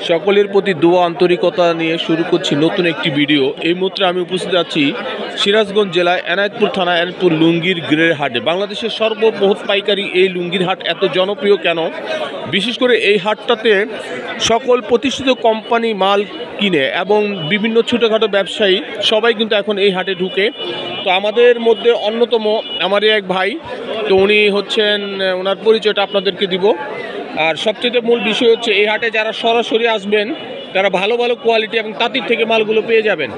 সকলের প্রতি দোয়া আন্তরিকতা নিয়ে শুরু করছি নতুন একটি ভিডিও। এই মুহূর্তে আমি উপস্থিত আছি সিরাজগঞ্জ জেলায় এনায়েতপুর থানা এনায়েতপুর লুঙ্গির গ্রের হাটে। বাংলাদেশের সর্ববৃহৎ পাইকারি এই লুঙ্গির হাট এত জনপ্রিয় কেন? বিশেষ করে এই হাটটাতে সকল প্রতিষ্ঠিত কোম্পানি মাল কিনে এবং বিভিন্ন ছোটোখাটো ব্যবসায়ী সবাই কিন্তু এখন এই হাটে ঢুকে। তো আমাদের মধ্যে অন্যতম আমারই এক ভাই, তো উনি হচ্ছেন, ওনার পরিচয়টা আপনাদেরকে দিব। আর সবচেয়ে মূল বিষয় হচ্ছে এই হাটে যারা সরাসরি আসবেন তারা ভালো ভালো কোয়ালিটি এবং তাঁতির থেকে মালগুলো পেয়ে যাবেন।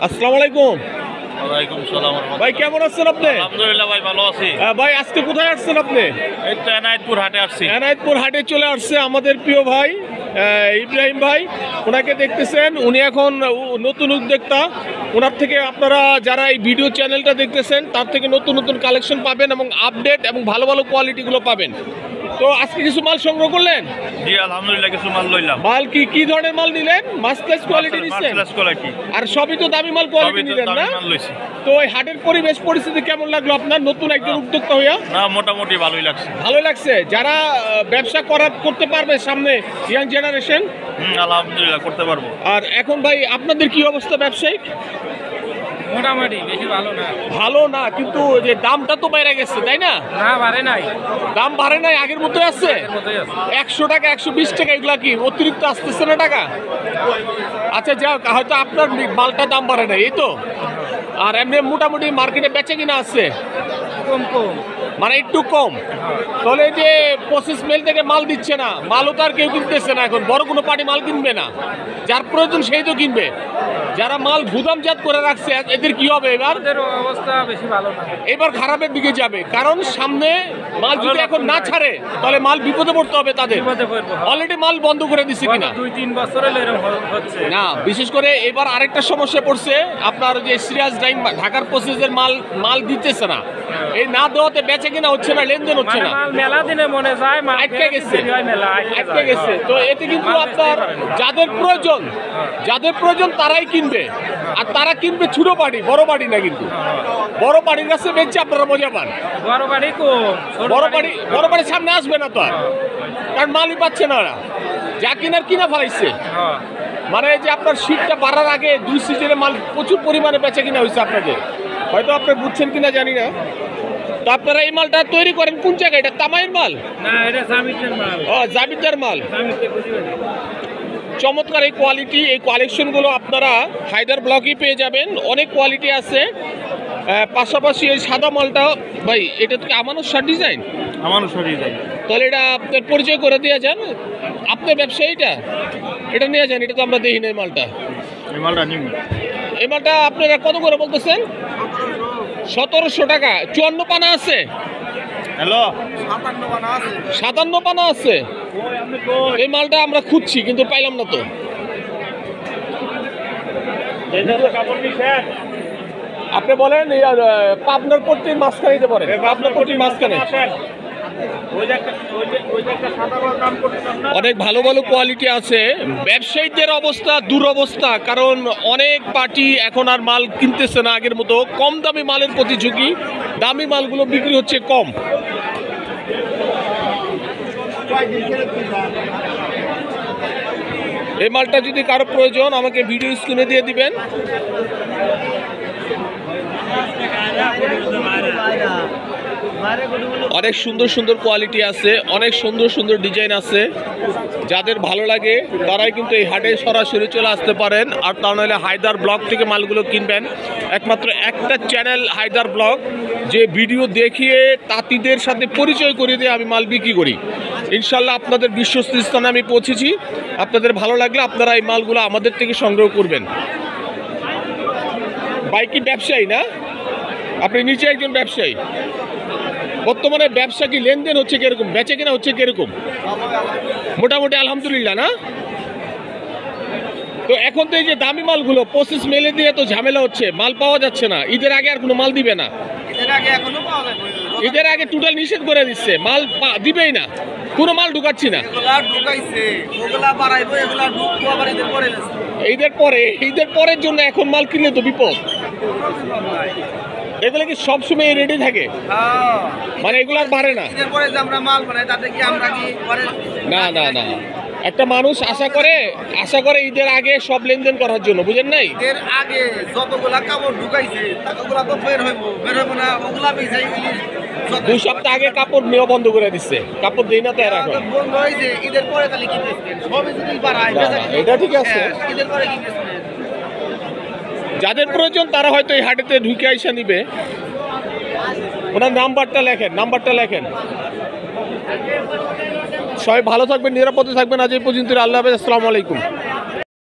আসসালামু আলাইকুম। ওয়ালাইকুম সালাম। ভাই কেমন আছেন আপনি? আলহামদুলিল্লাহ ভাই, ভালো আছি। ভাই আজকে কোথায় আসছেন আপনি? এই তো এনায়েতপুর হাটে আসছি। এনায়েতপুর হাটে চলে আসছে আমাদের প্রিয় ভাই ইব্রাহিম ভাই। ওনাকে দেখতেছেন, উনি এখন নতুন উদ্যোক্তা। ওনার থেকে আপনারা যারা এই ভিডিও চ্যানেলটা দেখতেছেন তার থেকে নতুন নতুন কালেকশন পাবেন এবং আপডেট এবং ভালো ভালো কোয়ালিটিগুলো পাবেন। তো আজকে কিছু মাল সংগ্রহ করলেন? জি আলহামদুলিল্লাহ, কিছু মাল লইলাম। মাল কি ধরনের মাল নিলেন? মাস্টার্স কোয়ালিটি নিছেন? Masters quality. আর সবই তো দামি মাল কোয়ালিটি নিলেন না? তো এই হাটের পরিবেশ পরিস্থিতি কেমন লাগলো আপনার নতুন একজন উদ্যোক্তা হইয়া? না, মোটামুটি ভালোই লাগছে। ভালোই লাগছে। যারা ব্যবসা করতে পারবে সামনে, ইয়াং জেনারেশন, আলহামদুলিল্লাহ করতে পারবো। আর এখন ভাই আপনাদের কি অবস্থা ব্যবসায়িক? মোটামুটি, বেশি ভালো না। ভালো না, কিন্তু যে দামটা তো বেড়ে গেছে, তাই না? না, বাড়ে নাই। দাম বাড়ে নাই, আগের মতোই আছে। 100 টাকা 120 টাকা এগুলা কি অতিরিক্ত আসতেছে না টাকা? আচ্ছা যাক, হয়তো আপনার মালটা দাম বাড়ে নাই, এই তো। আর এমনি মোটামুটি মার্কেটে বেচে কিনা আছে কম কম, মানে একটু কম। তাহলে যে 25 মেল থেকে মাল দিচ্ছে না, মালও তো আর কেউ কিনতেছে না। এখন বড় কোনো পার্টি মাল কিনবে না, যার প্রয়োজন সেই তো কিনবে। যারা মাল গুদামজাত করে রাখছে এদের কি হবে? এবার অবস্থা বেশি ভালো না, এবার খারাপের দিকে যাবে। কারণ সামনে মাল যদি এখন না ছাড়ে তাহলে মাল বিপদে পড়তে হবে তাদের। অলরেডি মাল বন্ধ করে দিচ্ছে কিনা 2-3 বছর হচ্ছে না। বিশেষ করে এবার আরেকটা সমস্যা পড়ছে, আপনার যে সিরিয়াস ডাইং ঢাকার প্রসেসের মাল দিতেছে না। এই না দেওয়াতে বেচে কিনা হচ্ছে না, লেনদেন হচ্ছে না। মেলা দিনে মনে যায় আটকে গেছে। তো এতে কিন্তু আপনার যাদের প্রয়োজন তারাই কিনবে। আর তারা কিনবে ছোট পার্টি, বড় পার্টি না। কিন্তু বড় পার্টির কাছে বেচছে আপনারা মজা পান। বড় বাড়ির সামনে আসবে না তো আর, কারণ মালই পাচ্ছে না ওরা। যা কিনা ফেলাইছে। মানে যে আপনার শীতটা বাড়ার আগে 2 সিজনে মাল প্রচুর পরিমাণে বেচা কিনা হয়েছে আপনাদের। হয়তো আপনি বুঝছেন কিনা জানি না। তো আপনারা এই মালটা তৈরি করেন কোন জায়গায়? এটা তামাইয়ের মাল না, এটা জামিদার মাল। ও, জামিদার মাল। চমৎকার এই কোয়ালিটি, এই কালেকশনগুলো আপনারা হায়দার ব্লকেই পেয়ে যাবেন। অনেক কোয়ালিটি আছে। পাশাপাশি এই সাদা মালটা ভাই, এটা তো আমানত শার্ট ডিজাইন। তাহলে এটা আপনার পরিচয় করে দিয়ে যান। আপনার ব্যবসায়ীটা এটা নিয়ে যান। এটা তো আমরা দেখি না। এই মালটা আপনারা কত করে বলতেছেন? 1700 টাকা। 54 পানা আছে? হ্যালো, 57 পানা আছে। এই মালটা আমরা খুঁজছি কিন্তু পাইলাম না তো। আপনি বলেন পাবনার পট্টির মাঝখানে দিতে পারেন। পাবনার পট্টির মাঝখানে অনেক ভালো ভালো কোয়ালিটি আছে। ব্যবসায়ীদের অবস্থা দুরবস্থা, কারণ অনেক পার্টি এখন আর মাল কিনতেছে না আগের মতো। কম দামি মালের প্রতি ঝুঁকি, দামি মালগুলো বিক্রি হচ্ছে কম। এই মালটা যদি কারো প্রয়োজন আমাকে ভিডিও স্ক্রিনে দিয়ে দিবেন। অনেক সুন্দর সুন্দর কোয়ালিটি আছে, অনেক সুন্দর সুন্দর ডিজাইন আছে। যাদের ভালো লাগে তারাই কিন্তু এই হাটে সরাসরি চলে আসতে পারেন। আর তা নাহলে হায়দার ব্লগ থেকে মালগুলো কিনবেন। একমাত্র একটা চ্যানেল হায়দার ব্লগ, যে ভিডিও দেখিয়ে তাঁতিদের সাথে পরিচয় করিয়ে দিয়ে আমি মাল বিক্রি করি। ইনশাল্লাহ আপনাদের বিশ্বস্ত স্থানে আমি পৌঁছেছি। আপনাদের ভালো লাগলে আপনারা এই মালগুলো আমাদের থেকে সংগ্রহ করবেন। বাইকি ব্যবসায়ী না? আপনি নিচে একজন ব্যবসায়ী। বর্তমানে ব্যবসা কি লেনদেন হচ্ছে কিরকম? বেচে কিনা হচ্ছে কিরকম? মোটামুটি আলহামদুলিল্লাহ না? তো এখন তো এই যে দামি মালগুলো 25 মেলে দিয়ে তো ঝামেলা হচ্ছে, মাল পাওয়া যাচ্ছে না। ঈদের আগে আর কোনো মাল দিবে না। ঈদের আগে টোটাল নিষেধ করে দিচ্ছে, মাল দিবেই না, কোনো মাল ঢুকাচ্ছি না। ঈদের পরের জন্য এখন মাল কিনলে তো বিপদ। এগুলো কি সবসময় রেডি থাকে, মানে এগুলো আর বাড়ে না? ঈদের পরে যে আমরা মাল বানাই তাতে কি আমরা কি পরে না না না, একটা মানুষ আশা করে ঈদের আগে সব লেনদেন করার জন্য, বুঝেন নাই? ঈদের আগে যতগুলা কাপড় ঢুকাইছে ততগুলা তো বের হইব না, ওগুলা বেচাই যত 2 সপ্তাহ আগে কাপড় নেওয়া বন্ধ করে দিচ্ছে, কাপড় দেই না তো এর এখন। বন্ধ হয়েছে ঈদের পরে তাহলে কি বেচবেন? সবই যদি বাড়ায় না, না, এটা ঠিক আছে। ঈদের পরে কি বেচবেন? যাদের প্রয়োজন তারা হয়তো এই হাটেতে ঢুকে আইসা নিবে। ওনার নাম্বারটা লেখেন। সবাই ভালো থাকবেন, নিরাপদে থাকবেন। আজ এই পর্যন্ত। আল্লাহ হাফেজ, আসসালামু আলাইকুম।